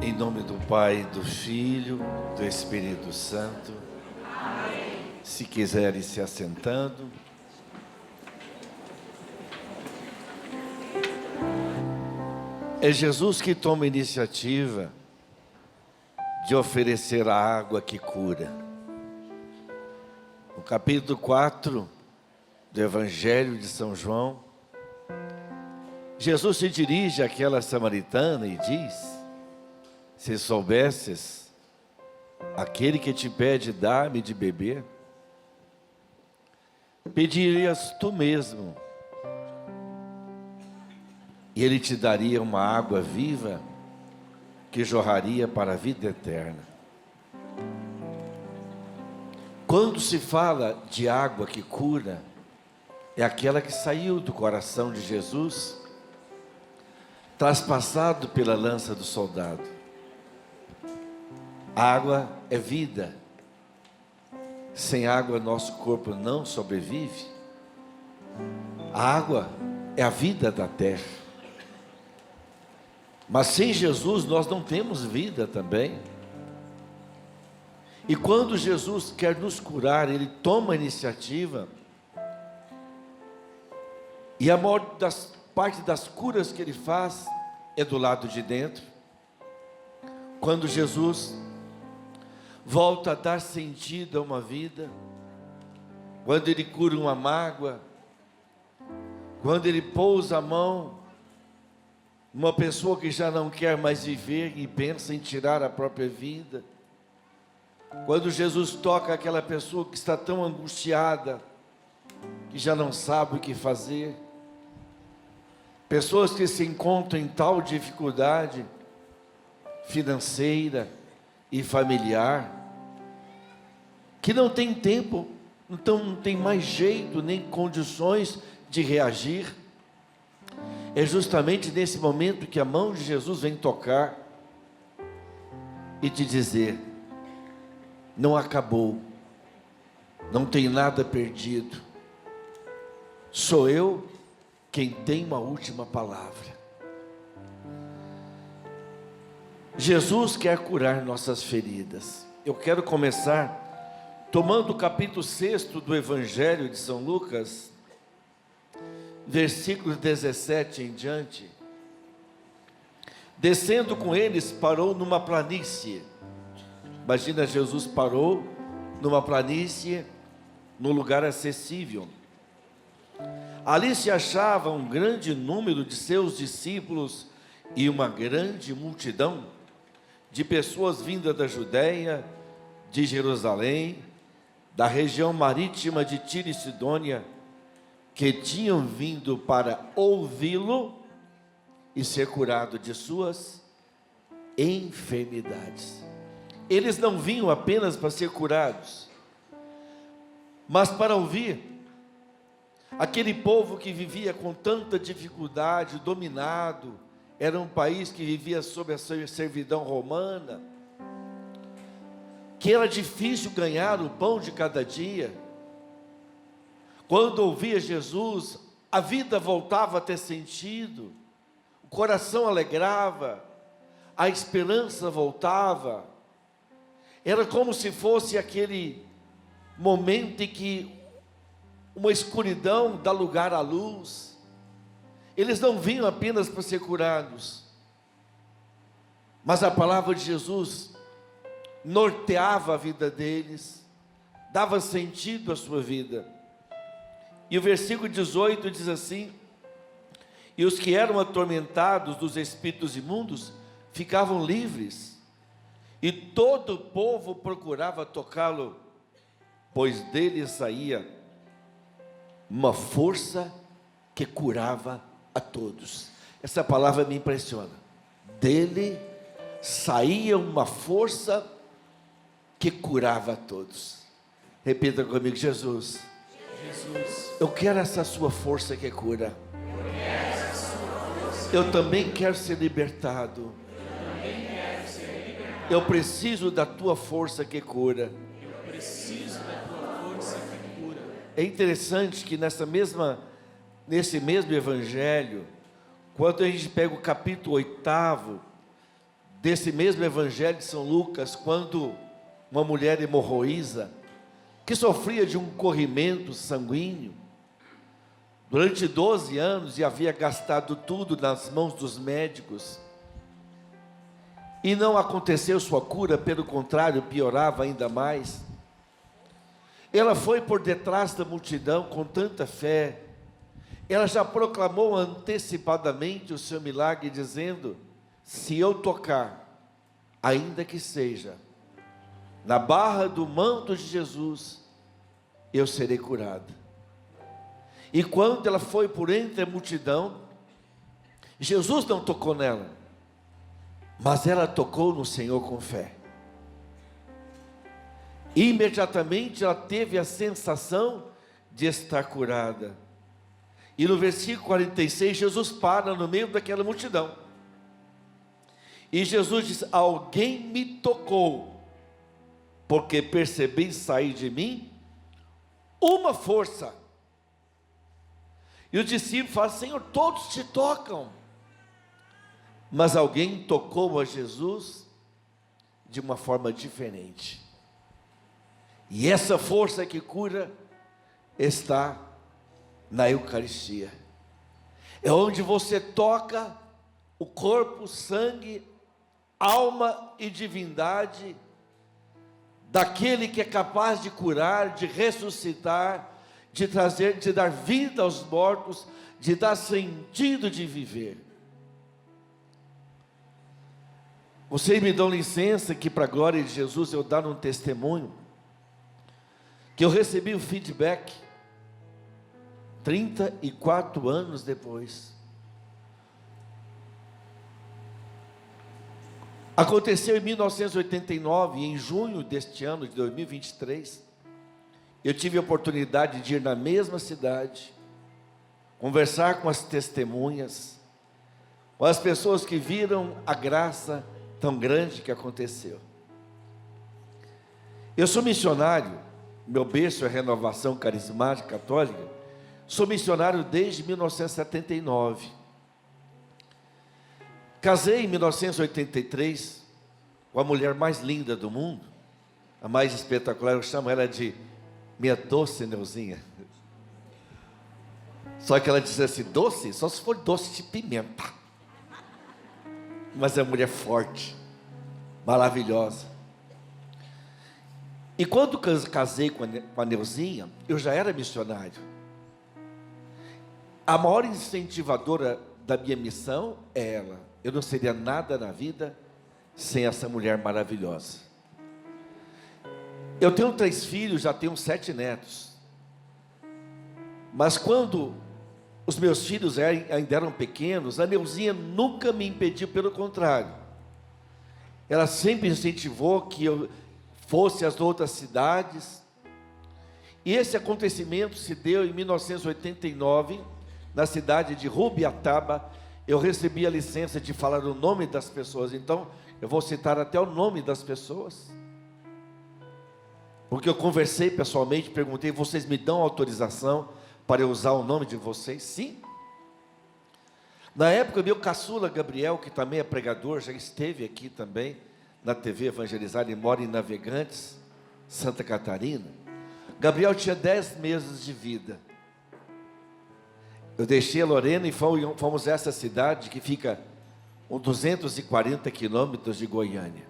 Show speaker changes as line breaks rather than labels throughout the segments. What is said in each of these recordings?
Em nome do Pai, do Filho, do Espírito Santo.
Amém.
Se quiserem se assentando. É Jesus que toma a iniciativa de oferecer a água que cura. No capítulo 4 do Evangelho de São João, Jesus se dirige àquela samaritana e diz: se soubesses, aquele que te pede, dá-me de beber, pedirias tu mesmo, e ele te daria uma água viva, que jorraria para a vida eterna. Quando se fala de água que cura, é aquela que saiu do coração de Jesus, traspassado pela lança do soldado. A água é vida. Sem água nosso corpo não sobrevive. A água é a vida da terra. Mas sem Jesus nós não temos vida também. E quando Jesus quer nos curar, Ele toma a iniciativa. E a maior parte das curas que Ele faz é do lado de dentro. Quando Jesus volta a dar sentido a uma vida, quando Ele cura uma mágoa, quando Ele pousa a mão numa pessoa que já não quer mais viver e pensa em tirar a própria vida, quando Jesus toca aquela pessoa que está tão angustiada, que já não sabe o que fazer, pessoas que se encontram em tal dificuldade financeira e familiar, que não tem tempo, então não tem mais jeito nem condições de reagir. É justamente nesse momento que a mão de Jesus vem tocar e te dizer: não acabou, não tem nada perdido, sou eu quem tem uma última palavra. Jesus quer curar nossas feridas. Eu quero começar tomando o capítulo 6 do Evangelho de São Lucas, versículos 17 em diante. Descendo com eles, parou numa planície. Imagina, Jesus parou numa planície, num lugar acessível. Ali se achava um grande número de seus discípulos e uma grande multidão de pessoas vindas da Judéia, de Jerusalém, da região marítima de Tiro e Sidônia, que tinham vindo para ouvi-lo e ser curado de suas enfermidades. Eles não vinham apenas para ser curados, mas para ouvir. Aquele povo que vivia com tanta dificuldade, dominado, era um país que vivia sob a servidão romana, que era difícil ganhar o pão de cada dia. Quando ouvia Jesus, a vida voltava a ter sentido, o coração alegrava, a esperança voltava. Era como se fosse aquele momento em que uma escuridão dá lugar à luz. Eles não vinham apenas para ser curados, mas a palavra de Jesus norteava a vida deles, dava sentido à sua vida. E o versículo 18 diz assim: e os que eram atormentados dos espíritos imundos ficavam livres, e todo o povo procurava tocá-lo, pois dele saía uma força que curava a todos. Essa palavra me impressiona. Dele saía uma força que curava a todos. Repita comigo: Jesus, eu quero essa sua força que cura. Eu também quero ser libertado. Eu preciso da tua força que cura. É interessante que nesse mesmo evangelho, quando a gente pega o capítulo 8 desse mesmo Evangelho de São Lucas, quando uma mulher hemorroísa, que sofria de um corrimento sanguíneo, durante 12 anos e havia gastado tudo nas mãos dos médicos, e não aconteceu sua cura, pelo contrário, piorava ainda mais. Ela foi por detrás da multidão com tanta fé, ela já proclamou antecipadamente o seu milagre, dizendo: se eu tocar, ainda que seja na barra do manto de Jesus, eu serei curada. E quando ela foi por entre a multidão, Jesus não tocou nela, mas ela tocou no Senhor com fé. Imediatamente ela teve a sensação de estar curada. E no versículo 46, Jesus para no meio daquela multidão. E Jesus diz: alguém me tocou, porque percebi sair de mim uma força. E os discípulos falam: Senhor, todos te tocam. Mas alguém tocou a Jesus de uma forma diferente. E essa força que cura está na Eucaristia. É onde você toca o corpo, sangue, alma e divindade daquele que é capaz de curar, de ressuscitar, de trazer, de dar vida aos mortos, de dar sentido de viver. Vocês me dão licença que, para a glória de Jesus, eu dar um testemunho, que eu recebi o feedback 34 anos depois. Aconteceu em 1989, em junho deste ano de 2023, eu tive a oportunidade de ir na mesma cidade, conversar com as testemunhas, com as pessoas que viram a graça tão grande que aconteceu. Eu sou missionário, meu berço é Renovação Carismática Católica, sou missionário desde 1979. Casei em 1983 com a mulher mais linda do mundo, a mais espetacular, eu chamo ela de minha doce Neuzinha. Só que ela diz assim: doce? Só se for doce de pimenta. Mas é uma mulher forte, maravilhosa. E quando casei com a Neuzinha, eu já era missionário. A maior incentivadora da minha missão é ela. Eu não seria nada na vida sem essa mulher maravilhosa. Eu tenho 3 filhos, já tenho 7 netos. Mas quando os meus filhos ainda eram pequenos, a Neuzinha nunca me impediu, pelo contrário. Ela sempre incentivou que eu fosse às outras cidades. E esse acontecimento se deu em 1989, na cidade de Rubiataba. Eu recebi a licença de falar o nome das pessoas, então eu vou citar até o nome das pessoas, porque eu conversei pessoalmente, perguntei: vocês me dão autorização para eu usar o nome de vocês? Sim. Na época, meu caçula Gabriel, que também é pregador, já esteve aqui também na TV Evangelizar, ele mora em Navegantes, Santa Catarina. Gabriel tinha 10 meses de vida. Eu deixei a Lorena e fomos a essa cidade que fica a 240 quilômetros de Goiânia.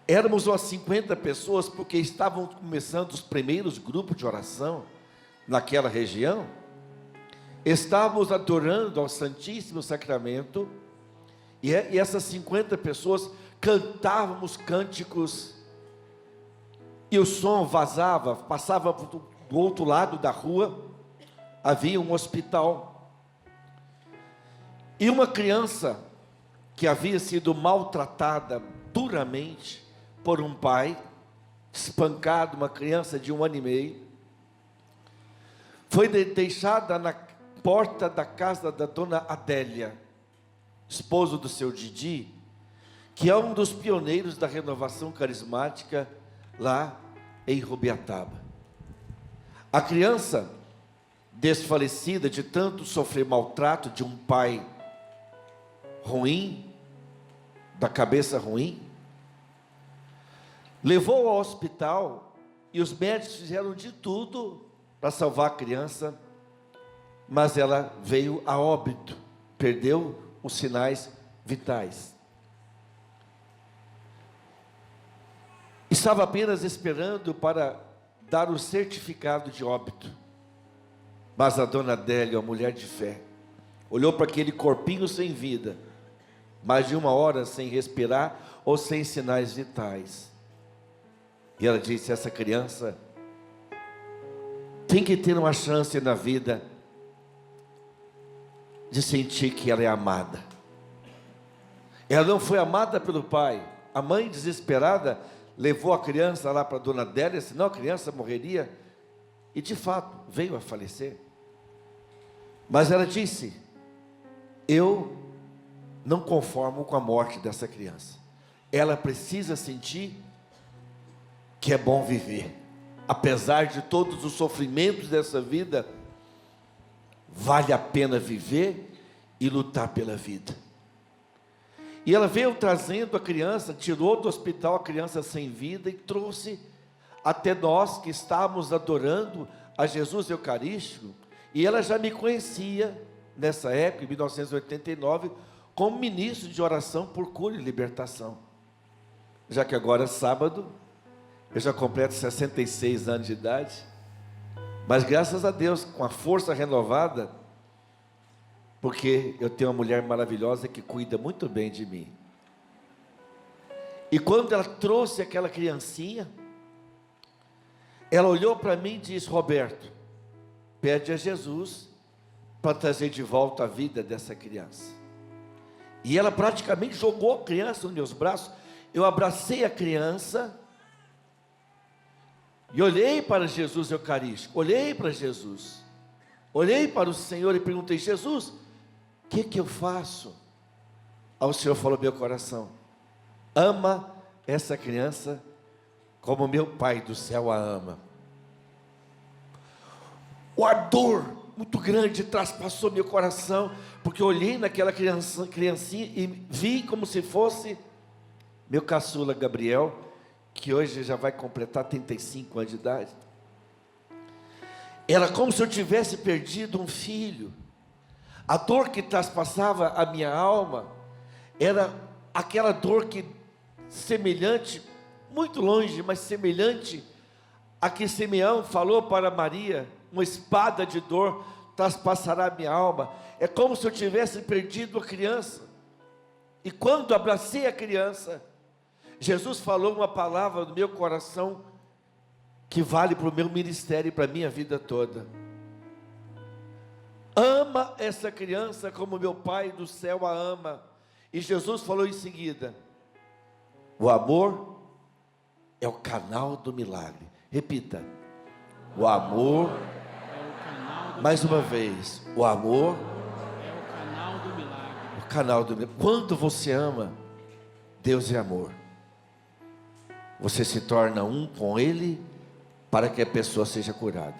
Éramos umas 50 pessoas, porque estavam começando os primeiros grupos de oração naquela região. Estávamos adorando ao Santíssimo Sacramento, e essas 50 pessoas cantávamos cânticos, e o som vazava, passava do outro lado da rua. Havia um hospital, e uma criança que havia sido maltratada duramente por um pai, espancado, uma criança de 1 ano e meio, foi deixada na porta da casa da dona Adélia, esposo do seu Didi, que é um dos pioneiros da renovação carismática lá em Rubiataba. A criança, desfalecida de tanto sofrer maltrato de um pai ruim, da cabeça ruim, levou ao hospital e os médicos fizeram de tudo para salvar a criança, mas ela veio a óbito, perdeu os sinais vitais. Estava apenas esperando para dar o certificado de óbito, mas a dona Adélia, a mulher de fé, olhou para aquele corpinho sem vida, mais de 1 hora sem respirar ou sem sinais vitais, e ela disse: essa criança tem que ter uma chance na vida de sentir que ela é amada. Ela não foi amada pelo pai. A mãe, desesperada, levou a criança lá para a dona Adélia, senão a criança morreria, e de fato veio a falecer. Mas ela disse: eu não conformo com a morte dessa criança. Ela precisa sentir que é bom viver, apesar de todos os sofrimentos dessa vida, vale a pena viver e lutar pela vida. E ela veio trazendo a criança, tirou do hospital a criança sem vida e trouxe até nós que estávamos adorando a Jesus Eucarístico. E ela já me conhecia nessa época, em 1989, como ministro de oração por cura e libertação. Já que agora, sábado, eu já completo 66 anos de idade, mas graças a Deus, com a força renovada, porque eu tenho uma mulher maravilhosa que cuida muito bem de mim. E quando ela trouxe aquela criancinha, ela olhou para mim e disse: Roberto, pede a Jesus para trazer de volta a vida dessa criança. E ela praticamente jogou a criança nos meus braços. Eu abracei a criança e olhei para Jesus Eucarístico, olhei para Jesus, olhei para o Senhor e perguntei: Jesus, o que eu faço? Aí o Senhor falou: meu coração, ama essa criança como meu Pai do céu a ama. O ardor muito grande traspassou meu coração, porque eu olhei naquela criancinha e vi como se fosse meu caçula Gabriel, que hoje já vai completar 35 anos de idade. Era como se eu tivesse perdido um filho. A dor que traspassava a minha alma era aquela dor que semelhante, muito longe, mas semelhante a que Simeão falou para Maria: uma espada de dor traspassará a minha alma. É como se eu tivesse perdido a criança. E quando abracei a criança, Jesus falou uma palavra no meu coração que vale para o meu ministério e para a minha vida toda: ama essa criança como meu Pai do céu a ama. E Jesus falou em seguida: o amor é o canal do milagre. Repita: o amor mais uma vez, o amor
é o canal do milagre.
O canal do milagre. Quando você ama, Deus é amor. Você se torna um com Ele para que a pessoa seja curada.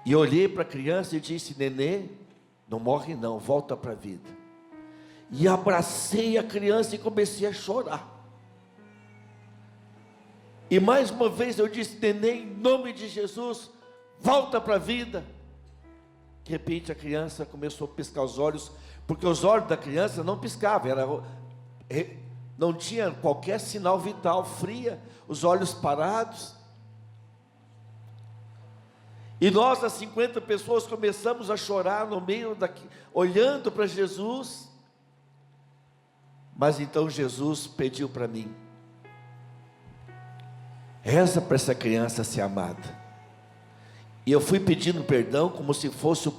E eu olhei para a criança e disse: nenê, não morre não, volta para a vida. E abracei a criança e comecei a chorar. E mais uma vez eu disse: nenê, em nome de Jesus, volta para a vida. De repente a criança começou a piscar os olhos, porque os olhos da criança não piscavam, não tinha qualquer sinal vital, fria, os olhos parados. E nós, as 50 pessoas, começamos a chorar no meio daqui, olhando para Jesus. Mas então Jesus pediu para mim: reza para essa criança ser amada. E eu fui pedindo perdão como se fosse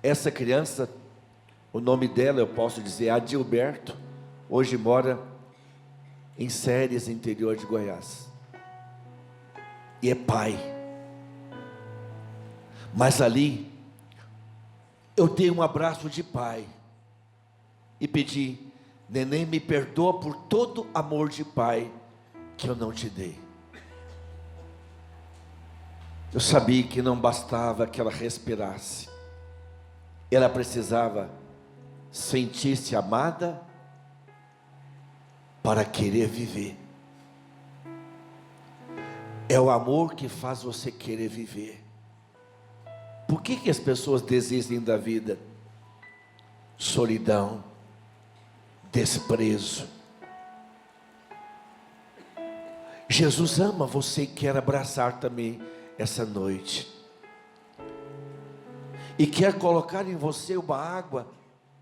essa criança, o nome dela eu posso dizer Adilberto, hoje mora em Séries, interior de Goiás, e é pai. Mas ali eu dei um abraço de pai e pedi: neném, me perdoa por todo amor de pai que eu não te dei. Eu sabia que não bastava que ela respirasse, ela precisava sentir-se amada para querer viver. É o amor que faz você querer viver. Por que as pessoas desistem da vida? Solidão, desprezo. Jesus ama você e quer abraçar também essa noite. E quer colocar em você uma água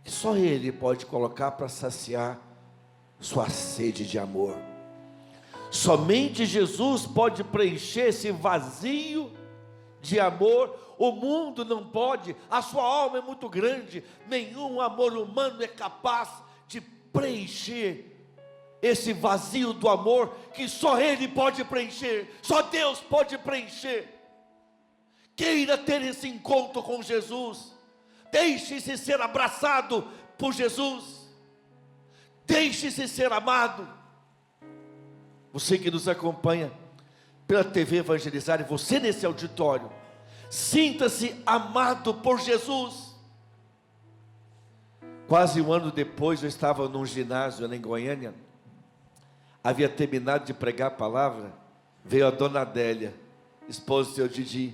que só Ele pode colocar para saciar sua sede de amor. Somente Jesus pode preencher esse vazio de amor. O mundo não pode, a sua alma é muito grande, nenhum amor humano é capaz de preencher esse vazio do amor que só Ele pode preencher, só Deus pode preencher. Queira ter esse encontro com Jesus, deixe-se ser abraçado por Jesus, deixe-se ser amado. Você que nos acompanha pela TV Evangelizar, e você nesse auditório, sinta-se amado por Jesus. Quase um ano depois, eu estava num ginásio lá em Goiânia, havia terminado de pregar a palavra, veio a dona Adélia, esposa do seu Didi,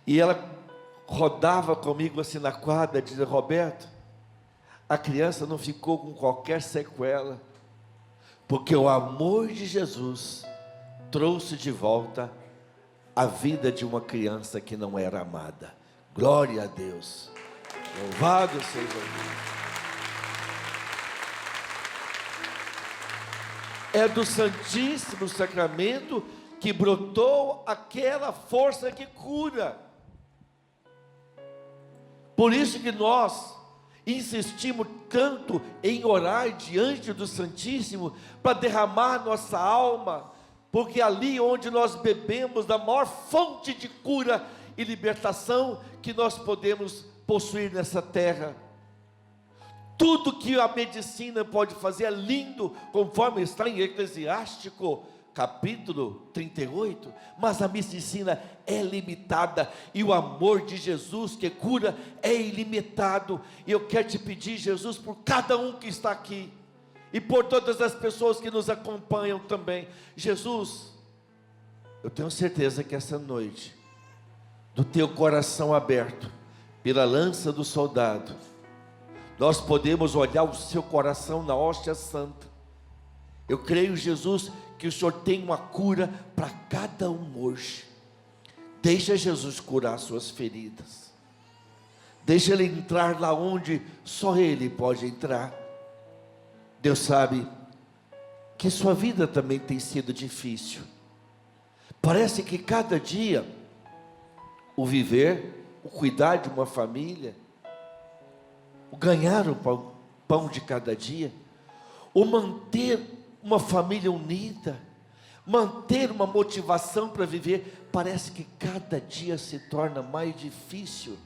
e ela rodava comigo assim na quadra, dizia: Roberto, a criança não ficou com qualquer sequela, porque o amor de Jesus trouxe de volta a vida de uma criança que não era amada. Glória a Deus, louvado seja Deus. É do Santíssimo Sacramento que brotou aquela força que cura. Por isso que nós insistimos tanto em orar diante do Santíssimo, para derramar nossa alma, porque ali onde nós bebemos da maior fonte de cura e libertação que nós podemos possuir nessa terra. Tudo que a medicina pode fazer é lindo, conforme está em Eclesiástico, capítulo 38, mas a medicina é limitada, e o amor de Jesus que cura é ilimitado. E eu quero te pedir, Jesus, por cada um que está aqui, e por todas as pessoas que nos acompanham também, Jesus, eu tenho certeza que essa noite, do teu coração aberto, pela lança do soldado, nós podemos olhar o seu coração na hóstia santa. Eu creio, Jesus, que o Senhor tem uma cura para cada um hoje. Deixa Jesus curar suas feridas, deixa Ele entrar lá onde só Ele pode entrar. Deus sabe que sua vida também tem sido difícil. Parece que cada dia, o viver, o cuidar de uma família, o ganhar o pão de cada dia, o manter uma família unida, manter uma motivação para viver, parece que cada dia se torna mais difícil.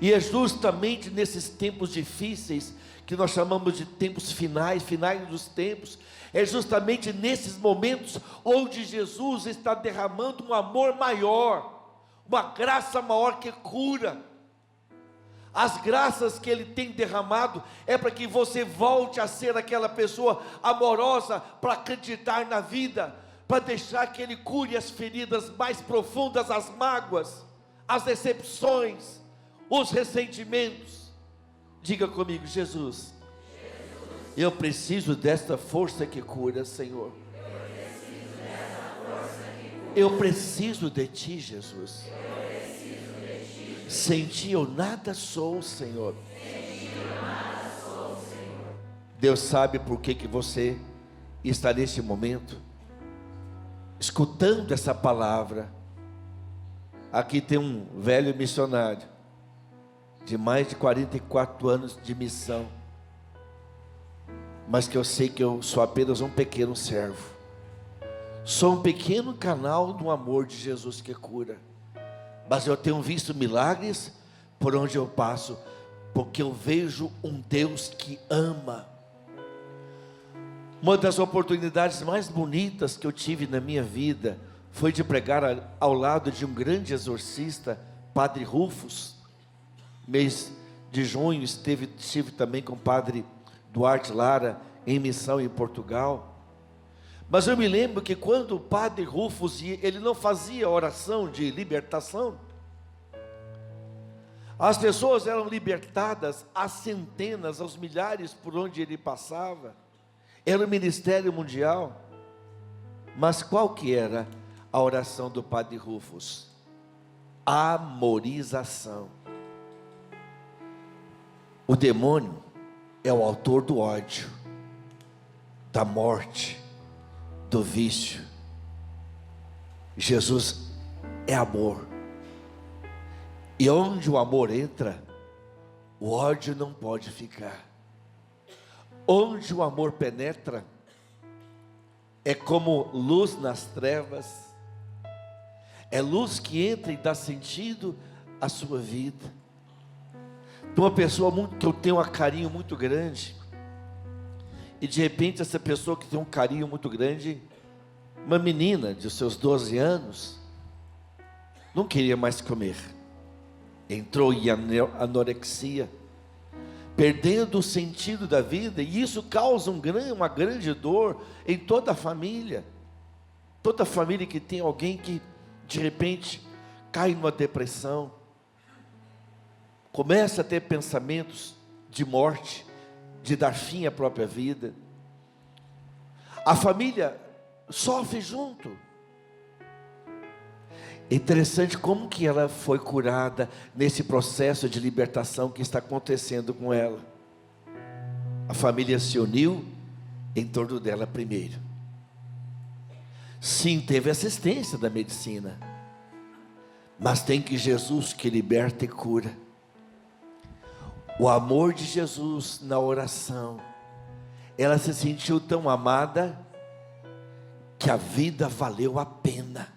E é justamente nesses tempos difíceis, que nós chamamos de tempos finais, finais dos tempos, é justamente nesses momentos onde Jesus está derramando um amor maior, uma graça maior que cura. As graças que Ele tem derramado é para que você volte a ser aquela pessoa amorosa, para acreditar na vida, para deixar que Ele cure as feridas mais profundas, as mágoas, as decepções, os ressentimentos. Diga comigo: Jesus, eu preciso desta força que cura, Senhor. Eu preciso de Ti, Jesus. Sem Ti eu nada sou, Senhor. Deus sabe por que você está nesse momento escutando essa palavra. Aqui tem um velho missionário de mais de 44 anos de missão, mas que eu sei que eu sou apenas um pequeno servo, sou um pequeno canal do amor de Jesus que cura. Mas eu tenho visto milagres por onde eu passo, porque eu vejo um Deus que ama. Uma das oportunidades mais bonitas que eu tive na minha vida foi de pregar ao lado de um grande exorcista, Padre Rufus. Mês de junho estive também com o Padre Duarte Lara, em missão em Portugal. Mas eu me lembro que quando o padre Rufus ia, ele não fazia oração de libertação. As pessoas eram libertadas às centenas, aos milhares por onde ele passava. Era o ministério mundial. Mas qual que era a oração do padre Rufus? Amorização. O demônio é o autor do ódio, da morte, do vício. Jesus é amor. E onde o amor entra, o ódio não pode ficar. Onde o amor penetra, é como luz nas trevas. É luz que entra e dá sentido à sua vida. Uma pessoa que eu tenho um carinho muito grande, e de repente essa pessoa que tem um carinho muito grande, uma menina de seus 12 anos, não queria mais comer, entrou em anorexia, perdendo o sentido da vida, e isso causa uma grande dor em toda a família. Toda família que tem alguém que de repente cai numa depressão, começa a ter pensamentos de morte, de dar fim à própria vida. A família sofre junto. É interessante como que ela foi curada nesse processo de libertação que está acontecendo com ela. A família se uniu em torno dela primeiro. Sim, teve assistência da medicina, mas tem que Jesus que liberta e cura. O amor de Jesus na oração, ela se sentiu tão amada, que a vida valeu a pena.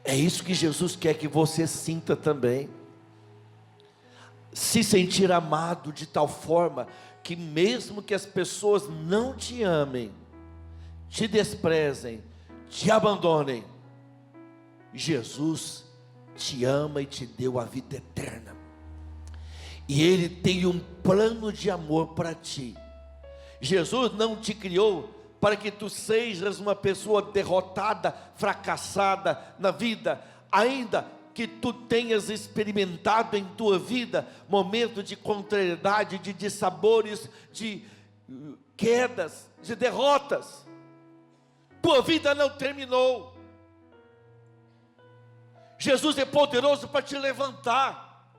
É isso que Jesus quer que você sinta também. Se sentir amado de tal forma, que mesmo que as pessoas não te amem, te desprezem, te abandonem, Jesus te ama e te deu a vida eterna. E Ele tem um plano de amor para ti. Jesus não te criou para que tu sejas uma pessoa derrotada, fracassada na vida, ainda que tu tenhas experimentado em tua vida momentos de contrariedade, de dissabores, de quedas, de derrotas. Tua vida não terminou. Jesus é poderoso para te levantar,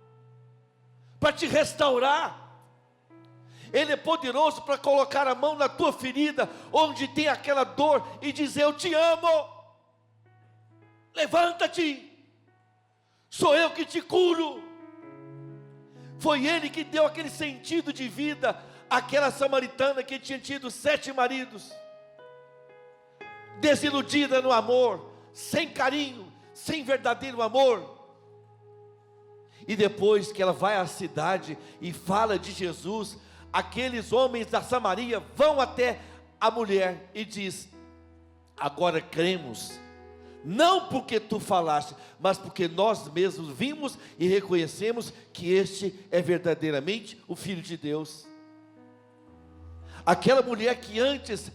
para te restaurar. Ele é poderoso para colocar a mão na tua ferida, onde tem aquela dor, e dizer: eu te amo, levanta-te, sou eu que te curo. Foi Ele que deu aquele sentido de vida àquela samaritana que tinha tido 7 maridos, desiludida no amor, sem carinho, sem verdadeiro amor. E depois que ela vai à cidade e fala de Jesus, aqueles homens da Samaria vão até a mulher e diz: agora cremos, não porque tu falaste, mas porque nós mesmos vimos e reconhecemos que este é verdadeiramente o Filho de Deus. Aquela mulher que antes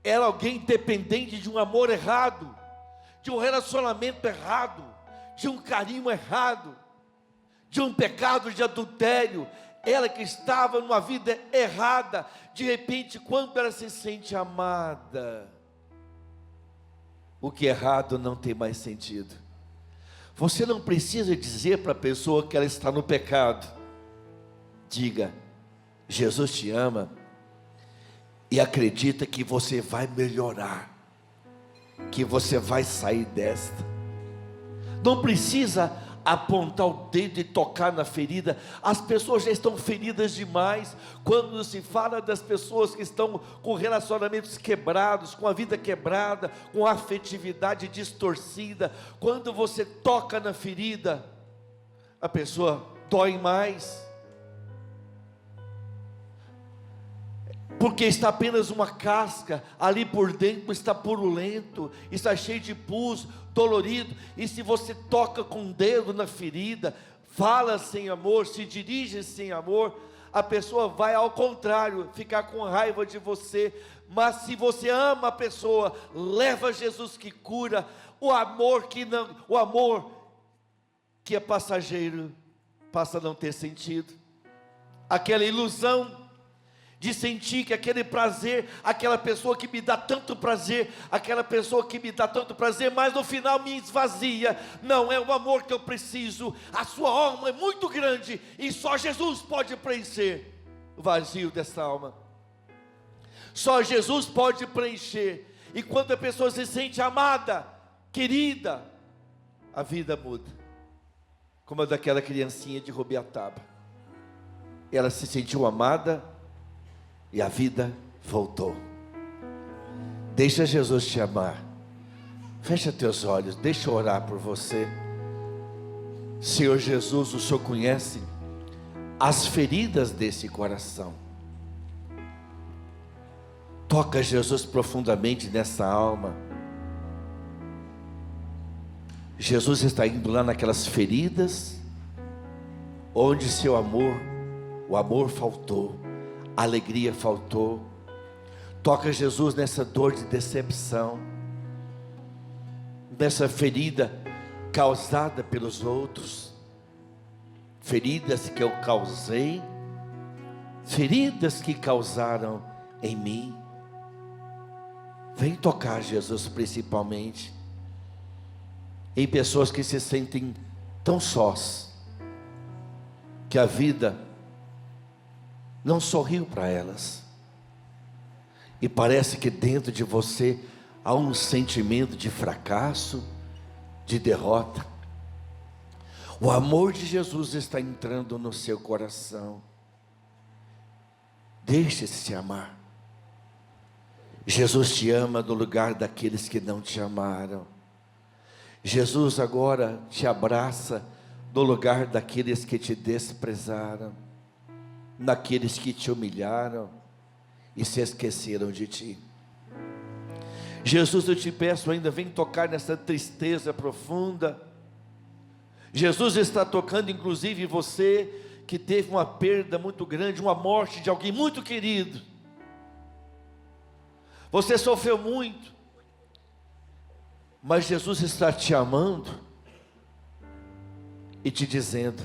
era alguém dependente de um amor errado, de um relacionamento errado, de um carinho errado, de um pecado de adultério, ela que estava numa vida errada, de repente, quando ela se sente amada, o que é errado não tem mais sentido. Você não precisa dizer para a pessoa que ela está no pecado. Diga: Jesus te ama e acredita que você vai melhorar, que você vai sair desta. Não precisa apontar o dedo e tocar na ferida. As pessoas já estão feridas demais. Quando se fala das pessoas que estão com relacionamentos quebrados, com a vida quebrada, com a afetividade distorcida, quando você toca na ferida, a pessoa dói mais, porque está apenas uma casca, ali por dentro está purulento, está cheio de pus, dolorido. E se você toca com o dedo na ferida, fala sem amor, se dirige sem amor, a pessoa vai ao contrário, ficar com raiva de você. Mas se você ama a pessoa, leva Jesus que cura. O amor que é passageiro passa a não ter sentido. Aquela ilusão de sentir que aquele prazer, aquela pessoa que me dá tanto prazer, mas no final me esvazia. Não é o amor que eu preciso. A sua alma é muito grande e só Jesus pode preencher o vazio dessa alma. Só Jesus pode preencher. E quando a pessoa se sente amada, querida, a vida muda. Como a daquela criancinha de Rubiataba. Ela se sentiu amada e a vida voltou. Deixa Jesus te amar. Fecha teus olhos, deixa eu orar por você. Senhor Jesus, o Senhor conhece as feridas desse coração. Toca, Jesus, profundamente nessa alma. Jesus está indo lá naquelas feridas onde seu amor, o amor faltou, a alegria faltou. Toca, Jesus, nessa dor de decepção, nessa ferida causada pelos outros, feridas que eu causei, feridas que causaram em mim. Vem tocar, Jesus, principalmente em pessoas que se sentem tão sós, que a vida não sorriu para elas, e parece que dentro de você há um sentimento de fracasso, de derrota. O amor de Jesus está entrando no seu coração. Deixe-se amar. Jesus te ama no lugar daqueles que não te amaram. Jesus agora te abraça no lugar daqueles que te desprezaram, daqueles que te humilharam e se esqueceram de ti. Jesus, eu te peço ainda, vem tocar nessa tristeza profunda. Jesus está tocando inclusive você que teve uma perda muito grande, uma morte de alguém muito querido. Você sofreu muito, mas Jesus está te amando e te dizendo: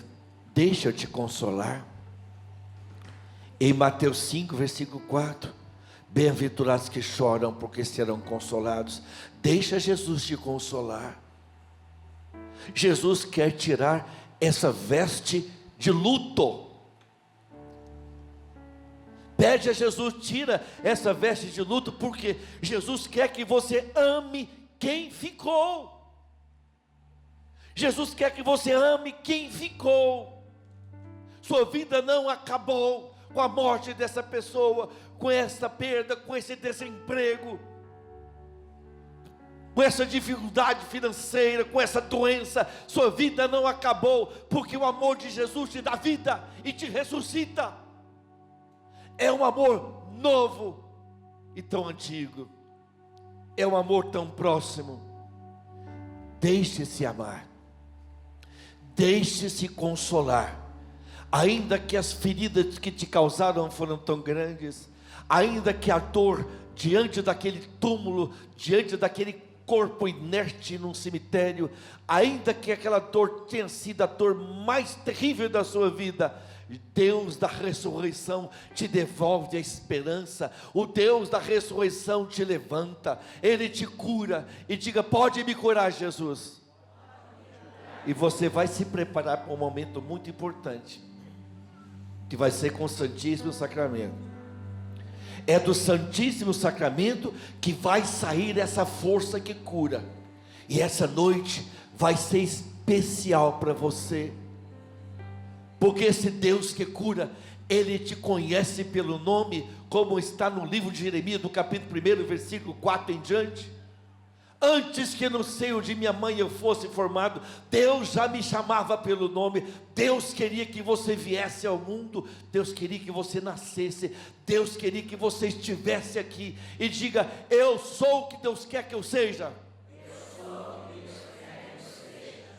deixa eu te consolar. Em Mateus 5, versículo 4, bem-aventurados que choram, porque serão consolados. Deixa Jesus te consolar. Jesus quer tirar essa veste de luto. Pede a Jesus, tira essa veste de luto, porque Jesus quer que você ame quem ficou. Jesus quer que você ame quem ficou. Sua vida não acabou com a morte dessa pessoa, com essa perda, com esse desemprego, com essa dificuldade financeira, com essa doença. Sua vida não acabou, porque o amor de Jesus te dá vida e te ressuscita. É um amor novo e tão antigo. É um amor tão próximo. Deixe-se amar. Deixe-se consolar. Ainda que as feridas que te causaram foram tão grandes, ainda que a dor diante daquele túmulo, diante daquele corpo inerte num cemitério, ainda que aquela dor tenha sido a dor mais terrível da sua vida, Deus da ressurreição te devolve a esperança. O Deus da ressurreição te levanta, Ele te cura. E diga: pode me curar, Jesus. E você vai se preparar para um momento muito importante, que vai ser com o Santíssimo Sacramento. É do Santíssimo Sacramento que vai sair essa força que cura. E essa noite vai ser especial para você, porque esse Deus que cura, Ele te conhece pelo nome, como está no livro de Jeremias, do capítulo 1, versículo 4 em diante. Antes que no seio de minha mãe eu fosse formado, Deus já me chamava pelo nome. Deus queria que você viesse ao mundo, Deus queria que você nascesse, Deus queria que você estivesse aqui. E diga: eu sou o que Deus quer que eu seja.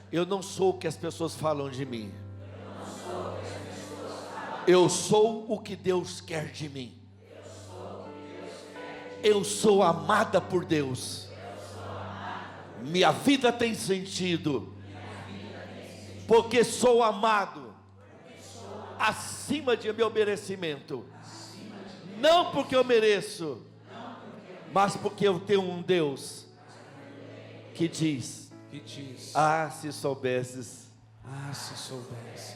Eu não sou o que as pessoas falam de mim. Eu sou o que Deus quer de mim. Eu sou amada por Deus. Minha vida tem sentido, porque sou amado acima de meu merecimento. Não porque eu mereço, mas porque eu tenho um Deus que diz: ah, se soubesses,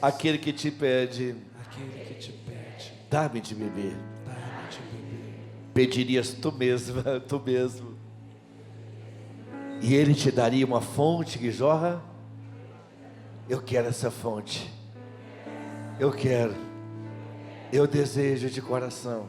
aquele que te pede, dá-me de beber, pedirias tu mesmo, tu mesmo, e ele te daria uma fonte que jorra. Eu quero essa fonte, eu quero, eu desejo de coração.